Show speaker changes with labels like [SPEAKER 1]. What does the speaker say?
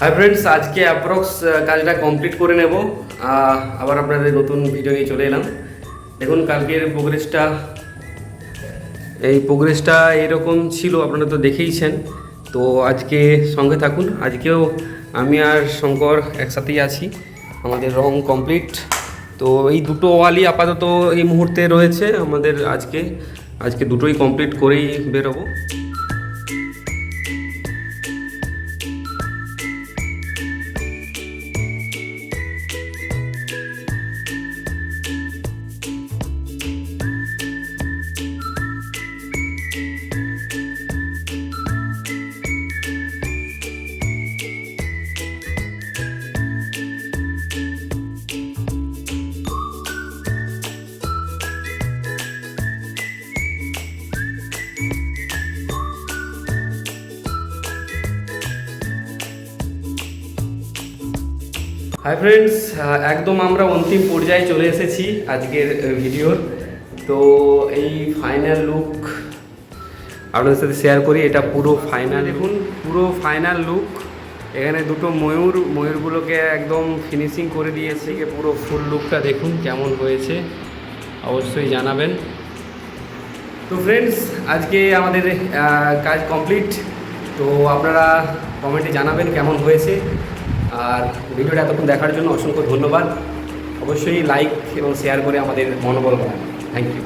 [SPEAKER 1] Hi friends, আজকে approx কাজটা complete করে নেব। আবার আপনাদের নতুন ভিডিও নিয়ে চলে এলাম। দেখুন কালকের প্রোগ্রেসটা এরকম ছিল, আপনারা তো দেখেইছেন। তো আজকে সঙ্গে থাকুন। আজকেও আমি আর শঙ্কর একসাথেই আছি। আমাদের রং কমপ্লিট। তো এই দুটো ওয়ালই আপাতত এই মুহূর্তে রয়েছে আমাদের। আজকে দুটোই কমপ্লিট করেই বেরোবো। হাই ফ্রেন্ডস, একদম আমরা অন্তিম পর্যায়ে চলে এসেছি আজকের ভিডিওর। তো এই ফাইনাল লুক আপনাদের সাথে শেয়ার করি। এটা পুরো ফাইনাল, দেখুন পুরো ফাইনাল লুক। এখানে দুটো ময়ূরগুলোকে একদম ফিনিশিং করে দিয়েছি। পুরো ফুল লুকটা দেখুন কেমন হয়েছে, অবশ্যই জানাবেন। তো ফ্রেন্ডস, আজকে আমাদের কাজ কমপ্লিট। তো আপনারা কমেন্টে জানাবেন কেমন হয়েছে। আর ভিডিওটা এতক্ষণ দেখার জন্য অসংখ্য ধন্যবাদ। অবশ্যই লাইক এবং শেয়ার করে আমাদের মনোবল বাড়ান। Thank you.